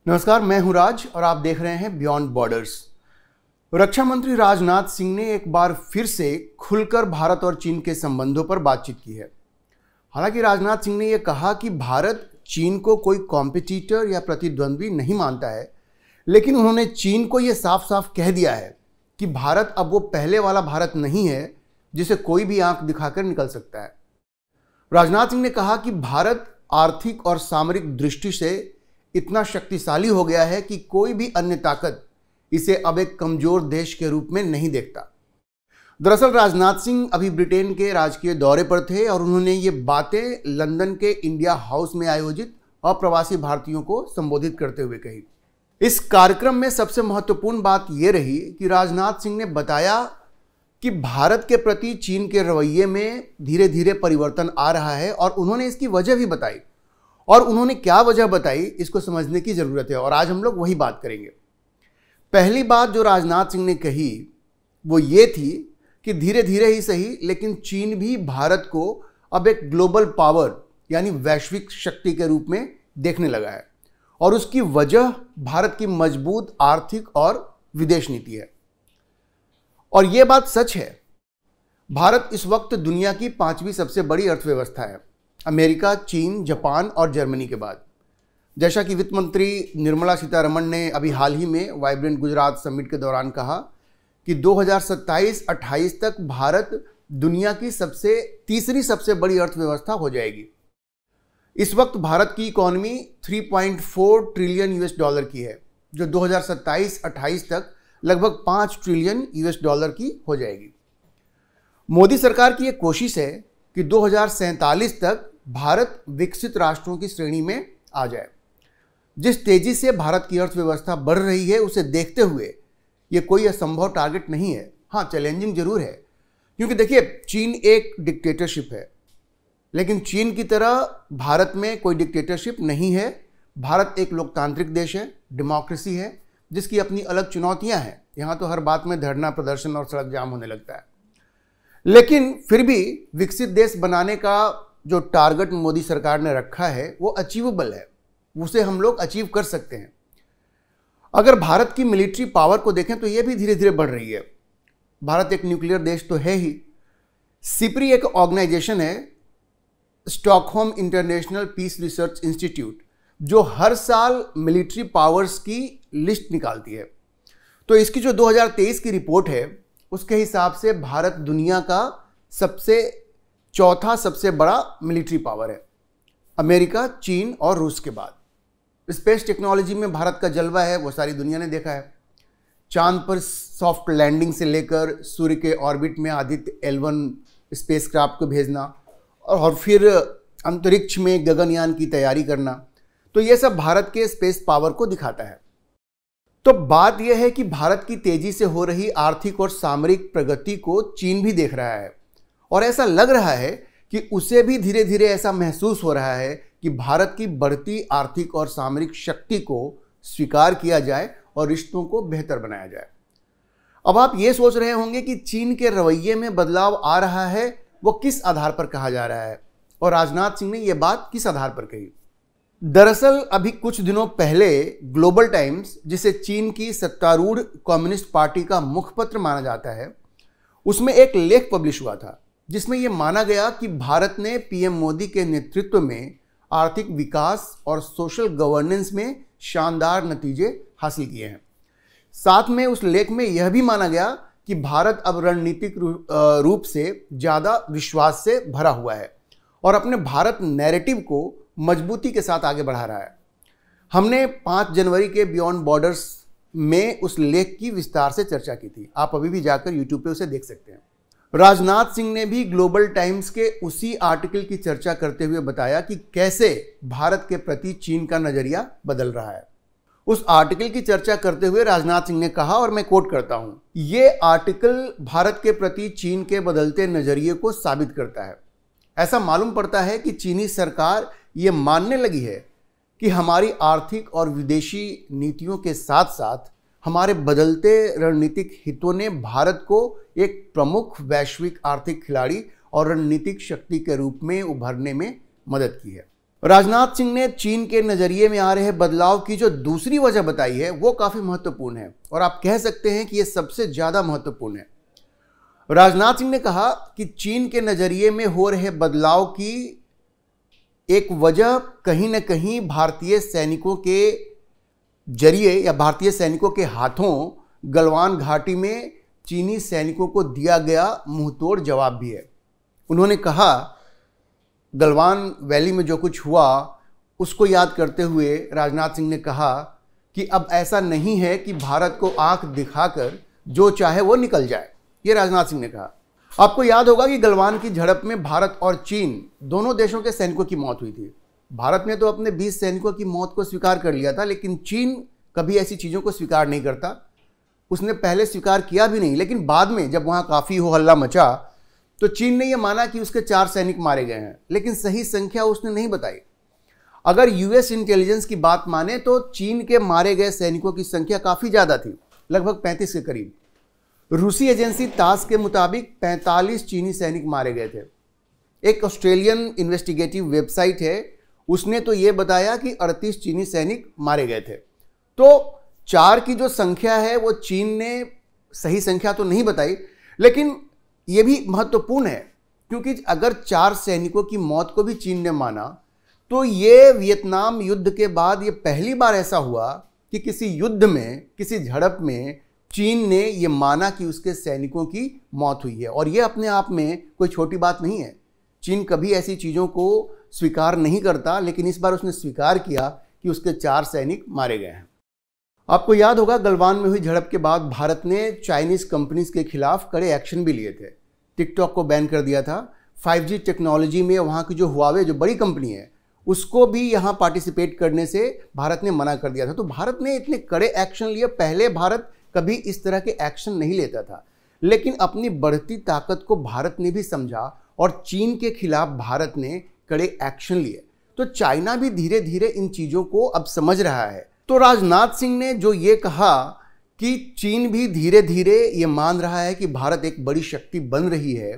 नमस्कार, मैं हूं राज और आप देख रहे हैं बियॉन्ड बॉर्डर्स। रक्षा मंत्री राजनाथ सिंह ने एक बार फिर से खुलकर भारत और चीन के संबंधों पर बातचीत की है। हालांकि राजनाथ सिंह ने यह कहा कि भारत चीन को कोई कॉम्पिटिटर या प्रतिद्वंद्वी नहीं मानता है, लेकिन उन्होंने चीन को यह साफ साफ कह दिया है कि भारत अब वो पहले वाला भारत नहीं है जिसे कोई भी आंख दिखाकर निकल सकता है। राजनाथ सिंह ने कहा कि भारत आर्थिक और सामरिक दृष्टि से इतना शक्तिशाली हो गया है कि कोई भी अन्य ताकत इसे अब एक कमजोर देश के रूप में नहीं देखता। दरअसल राजनाथ सिंह अभी ब्रिटेन के राजकीय दौरे पर थे और उन्होंने ये बातें लंदन के इंडिया हाउस में आयोजित अप्रवासी भारतीयों को संबोधित करते हुए कही। इस कार्यक्रम में सबसे महत्वपूर्ण बात यह रही कि राजनाथ सिंह ने बताया कि भारत के प्रति चीन के रवैये में धीरे धीरे परिवर्तन आ रहा है और उन्होंने इसकी वजह भी बताई। और उन्होंने क्या वजह बताई इसको समझने की जरूरत है और आज हम लोग वही बात करेंगे। पहली बात जो राजनाथ सिंह ने कही वो ये थी कि धीरे धीरे ही सही, लेकिन चीन भी भारत को अब एक ग्लोबल पावर यानी वैश्विक शक्ति के रूप में देखने लगा है और उसकी वजह भारत की मजबूत आर्थिक और विदेश नीति है। और यह बात सच है। भारत इस वक्त दुनिया की 5वीं सबसे बड़ी अर्थव्यवस्था है, अमेरिका, चीन, जापान और जर्मनी के बाद। जैसा कि वित्त मंत्री निर्मला सीतारमण ने अभी हाल ही में वाइब्रेंट गुजरात समिट के दौरान कहा कि 2027-28 तक भारत दुनिया की तीसरी सबसे बड़ी अर्थव्यवस्था हो जाएगी। इस वक्त भारत की इकॉनमी 3.4 ट्रिलियन यूएस डॉलर की है, जो 2027-28 तक लगभग 5 ट्रिलियन यूएस डॉलर की हो जाएगी। मोदी सरकार की एक कोशिश है कि 2047 तक भारत विकसित राष्ट्रों की श्रेणी में आ जाए। जिस तेजी से भारत की अर्थव्यवस्था बढ़ रही है उसे देखते हुए ये कोई असंभव टारगेट नहीं है। हाँ, चैलेंजिंग जरूर है, क्योंकि देखिए चीन एक डिक्टेटरशिप है, लेकिन चीन की तरह भारत में कोई डिक्टेटरशिप नहीं है। भारत एक लोकतांत्रिक देश है, डेमोक्रेसी है, जिसकी अपनी अलग चुनौतियां हैं। यहाँ तो हर बात में धरना प्रदर्शन और सड़क जाम होने लगता है, लेकिन फिर भी विकसित देश बनाने का जो टारगेट मोदी सरकार ने रखा है वो अचीवेबल है, उसे हम लोग अचीव कर सकते हैं। अगर भारत की मिलिट्री पावर को देखें तो ये भी धीरे धीरे बढ़ रही है। भारत एक न्यूक्लियर देश तो है ही। सिप्री एक ऑर्गेनाइजेशन है, Stockholm International Peace Research Institute, जो हर साल मिलिट्री पावर्स की लिस्ट निकालती है। तो इसकी जो 2023 की रिपोर्ट है उसके हिसाब से भारत दुनिया का चौथा सबसे बड़ा मिलिट्री पावर है, अमेरिका, चीन और रूस के बाद। स्पेस टेक्नोलॉजी में भारत का जलवा है वो सारी दुनिया ने देखा है। चांद पर सॉफ्ट लैंडिंग से लेकर सूर्य के ऑर्बिट में आदित्य L1 स्पेसक्राफ्ट को भेजना और फिर अंतरिक्ष में गगनयान की तैयारी करना, तो ये सब भारत के स्पेस पावर को दिखाता है। तो बात यह है कि भारत की तेजी से हो रही आर्थिक और सामरिक प्रगति को चीन भी देख रहा है और ऐसा लग रहा है कि उसे भी धीरे धीरे ऐसा महसूस हो रहा है कि भारत की बढ़ती आर्थिक और सामरिक शक्ति को स्वीकार किया जाए और रिश्तों को बेहतर बनाया जाए। अब आप ये सोच रहे होंगे कि चीन के रवैये में बदलाव आ रहा है, वो किस आधार पर कहा जा रहा है और राजनाथ सिंह ने यह बात किस आधार पर कही। दरअसल अभी कुछ दिनों पहले ग्लोबल टाइम्स, जिसे चीन की सत्तारूढ़ कम्युनिस्ट पार्टी का मुखपत्र माना जाता है, उसमें एक लेख पब्लिश हुआ था जिसमें यह माना गया कि भारत ने पीएम मोदी के नेतृत्व में आर्थिक विकास और सोशल गवर्नेंस में शानदार नतीजे हासिल किए हैं। साथ में उस लेख में यह भी माना गया कि भारत अब रणनीतिक रूप से ज़्यादा विश्वास से भरा हुआ है और अपने भारत नैरेटिव को मजबूती के साथ आगे बढ़ा रहा है। हमने 5 जनवरी के बियॉन्ड बॉर्डर्स में उस लेख की विस्तार से चर्चा की थी, आप अभी भी जाकर यूट्यूब पे उसे देख सकते हैं। राजनाथ सिंह ने भी ग्लोबल टाइम्स के उसी आर्टिकल की चर्चा करते हुए बताया कि कैसे भारत के प्रति चीन का नजरिया बदल रहा है। उस आर्टिकल की चर्चा करते हुए राजनाथ सिंह ने कहा, और मैं कोट करता हूं, ये आर्टिकल भारत के प्रति चीन के बदलते नजरिए को साबित करता है। ऐसा मालूम पड़ता है कि चीनी सरकार ये मानने लगी है कि हमारी आर्थिक और विदेशी नीतियों के साथ साथ हमारे बदलते रणनीतिक हितों ने भारत को एक प्रमुख वैश्विक आर्थिक खिलाड़ी और रणनीतिक शक्ति के रूप में उभरने में मदद की है। राजनाथ सिंह ने चीन के नजरिए में आ रहे बदलाव की जो दूसरी वजह बताई है वो काफी महत्वपूर्ण है और आप कह सकते हैं कि यह सबसे ज्यादा महत्वपूर्ण है। राजनाथ सिंह ने कहा कि चीन के नजरिए में हो रहे बदलाव की एक वजह कहीं ना कहीं भारतीय सैनिकों के जरिए या भारतीय सैनिकों के हाथों गलवान घाटी में चीनी सैनिकों को दिया गया मुंहतोड़ जवाब भी है। उन्होंने कहा गलवान वैली में जो कुछ हुआ उसको याद करते हुए राजनाथ सिंह ने कहा कि अब ऐसा नहीं है कि भारत को आंख दिखाकर जो चाहे वो निकल जाए। ये राजनाथ सिंह ने कहा। आपको याद होगा कि गलवान की झड़प में भारत और चीन दोनों देशों के सैनिकों की मौत हुई थी। भारत ने तो अपने 20 सैनिकों की मौत को स्वीकार कर लिया था, लेकिन चीन कभी ऐसी चीज़ों को स्वीकार नहीं करता। उसने पहले स्वीकार किया भी नहीं, लेकिन बाद में जब वहाँ काफ़ी हो हल्ला मचा तो चीन ने यह माना कि उसके 4 सैनिक मारे गए हैं, लेकिन सही संख्या उसने नहीं बताई। अगर यूएस इंटेलिजेंस की बात माने तो चीन के मारे गए सैनिकों की संख्या काफ़ी ज़्यादा थी, लगभग 35 के करीब। रूसी एजेंसी तास के मुताबिक 45 चीनी सैनिक मारे गए थे। एक ऑस्ट्रेलियन इन्वेस्टिगेटिव वेबसाइट है, उसने तो ये बताया कि 38 चीनी सैनिक मारे गए थे। तो 4 की जो संख्या है वो चीन ने सही संख्या तो नहीं बताई, लेकिन ये भी महत्वपूर्ण है क्योंकि अगर 4 सैनिकों की मौत को भी चीन ने माना तो ये वियतनाम युद्ध के बाद ये पहली बार ऐसा हुआ कि किसी युद्ध में, किसी झड़प में चीन ने ये माना कि उसके सैनिकों की मौत हुई है। और ये अपने आप में कोई छोटी बात नहीं है। चीन कभी ऐसी चीज़ों को स्वीकार नहीं करता, लेकिन इस बार उसने स्वीकार किया कि उसके 4 सैनिक मारे गए हैं। आपको याद होगा गलवान में हुई झड़प के बाद भारत ने चाइनीज़ कंपनीज के खिलाफ कड़े एक्शन भी लिए थे। टिकटॉक को बैन कर दिया था। 5G टेक्नोलॉजी में वहाँ की जो हुआवे जो बड़ी कंपनी है उसको भी यहाँ पार्टिसिपेट करने से भारत ने मना कर दिया था। तो भारत ने इतने कड़े एक्शन लिए। पहले भारत कभी इस तरह के एक्शन नहीं लेता था, लेकिन अपनी बढ़ती ताकत को भारत ने भी समझा और चीन के खिलाफ भारत ने कड़े एक्शन लिए। तो चाइना भी धीरे धीरे इन चीज़ों को अब समझ रहा है। तो राजनाथ सिंह ने जो ये कहा कि चीन भी धीरे धीरे ये मान रहा है कि भारत एक बड़ी शक्ति बन रही है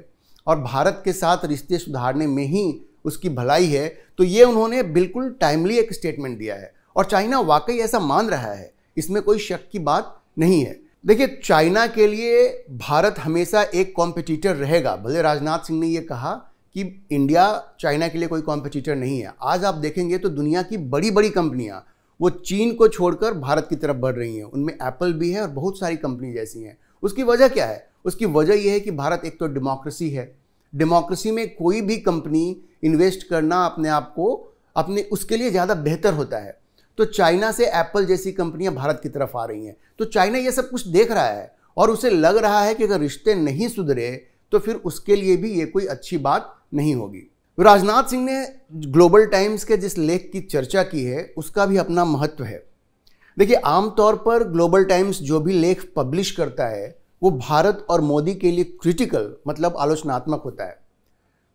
और भारत के साथ रिश्ते सुधारने में ही उसकी भलाई है, तो ये उन्होंने बिल्कुल टाइमली एक स्टेटमेंट दिया है और चाइना वाकई ऐसा मान रहा है, इसमें कोई शक की बात नहीं है। देखिए, चाइना के लिए भारत हमेशा एक कॉम्पिटिटर रहेगा। भले राजनाथ सिंह ने ये कहा कि इंडिया चाइना के लिए कोई कॉम्पिटिटर नहीं है। आज आप देखेंगे तो दुनिया की बड़ी बड़ी कंपनियां वो चीन को छोड़कर भारत की तरफ बढ़ रही हैं। उनमें एप्पल भी है और बहुत सारी कंपनी जैसी हैं। उसकी वजह क्या है? उसकी वजह यह है कि भारत एक तो डेमोक्रेसी है। डेमोक्रेसी में कोई भी कंपनी इन्वेस्ट करना अपने आप को अपने उसके लिए ज़्यादा बेहतर होता है। तो चाइना से एप्पल जैसी कंपनियां भारत की तरफ आ रही हैं। तो चाइना ये सब कुछ देख रहा है और उसे लग रहा है कि अगर रिश्ते नहीं सुधरे तो फिर उसके लिए भी ये कोई अच्छी बात नहीं होगी। राजनाथ सिंह ने ग्लोबल टाइम्स के जिस लेख की चर्चा की है उसका भी अपना महत्व है। देखिए, आमतौर पर ग्लोबल टाइम्स जो भी लेख पब्लिश करता है वो भारत और मोदी के लिए क्रिटिकल मतलब आलोचनात्मक होता है।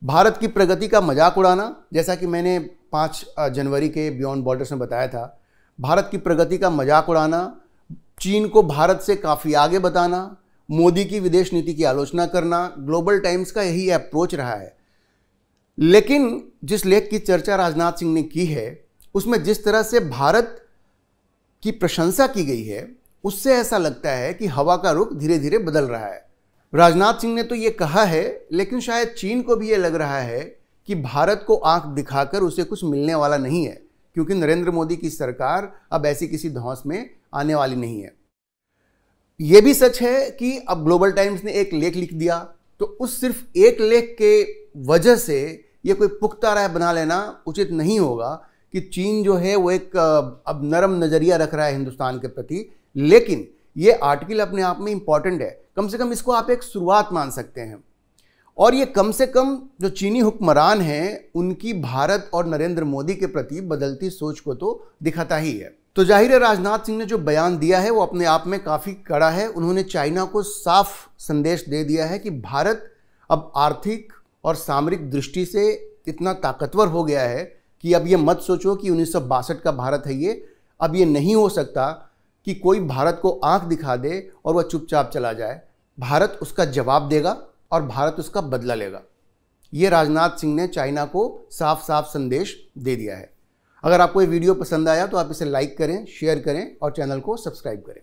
भारत की प्रगति का मजाक उड़ाना, जैसा कि मैंने 5 जनवरी के बियॉन्ड बॉर्डर्स में बताया था, भारत की प्रगति का मजाक उड़ाना, चीन को भारत से काफ़ी आगे बताना, मोदी की विदेश नीति की आलोचना करना, ग्लोबल टाइम्स का यही अप्रोच रहा है। लेकिन जिस लेख की चर्चा राजनाथ सिंह ने की है उसमें जिस तरह से भारत की प्रशंसा की गई है उससे ऐसा लगता है कि हवा का रुख धीरे धीरे बदल रहा है। राजनाथ सिंह ने तो ये कहा है, लेकिन शायद चीन को भी ये लग रहा है कि भारत को आंख दिखाकर उसे कुछ मिलने वाला नहीं है, क्योंकि नरेंद्र मोदी की सरकार अब ऐसी किसी धौंस में आने वाली नहीं है। ये भी सच है कि अब ग्लोबल टाइम्स ने एक लेख लिख दिया तो उस सिर्फ एक लेख के वजह से ये कोई पुख्ता राय बना लेना उचित नहीं होगा कि चीन जो है वो एक अब नरम नज़रिया रख रहा है हिंदुस्तान के प्रति। लेकिन ये आर्टिकल अपने आप में इम्पॉर्टेंट है। कम से कम इसको आप एक शुरुआत मान सकते हैं और ये कम से कम जो चीनी हुक्मरान हैं उनकी भारत और नरेंद्र मोदी के प्रति बदलती सोच को तो दिखाता ही है। तो जाहिर है राजनाथ सिंह ने जो बयान दिया है वो अपने आप में काफ़ी कड़ा है। उन्होंने चाइना को साफ संदेश दे दिया है कि भारत अब आर्थिक और सामरिक दृष्टि से इतना ताकतवर हो गया है कि अब ये मत सोचो कि 1962 का भारत है ये। अब ये नहीं हो सकता कि कोई भारत को आंख दिखा दे और वह चुपचाप चला जाए। भारत उसका जवाब देगा और भारत उसका बदला लेगा। ये राजनाथ सिंह ने चाइना को साफ साफ संदेश दे दिया है। अगर आपको ये वीडियो पसंद आया तो आप इसे लाइक करें, शेयर करें और चैनल को सब्सक्राइब करें।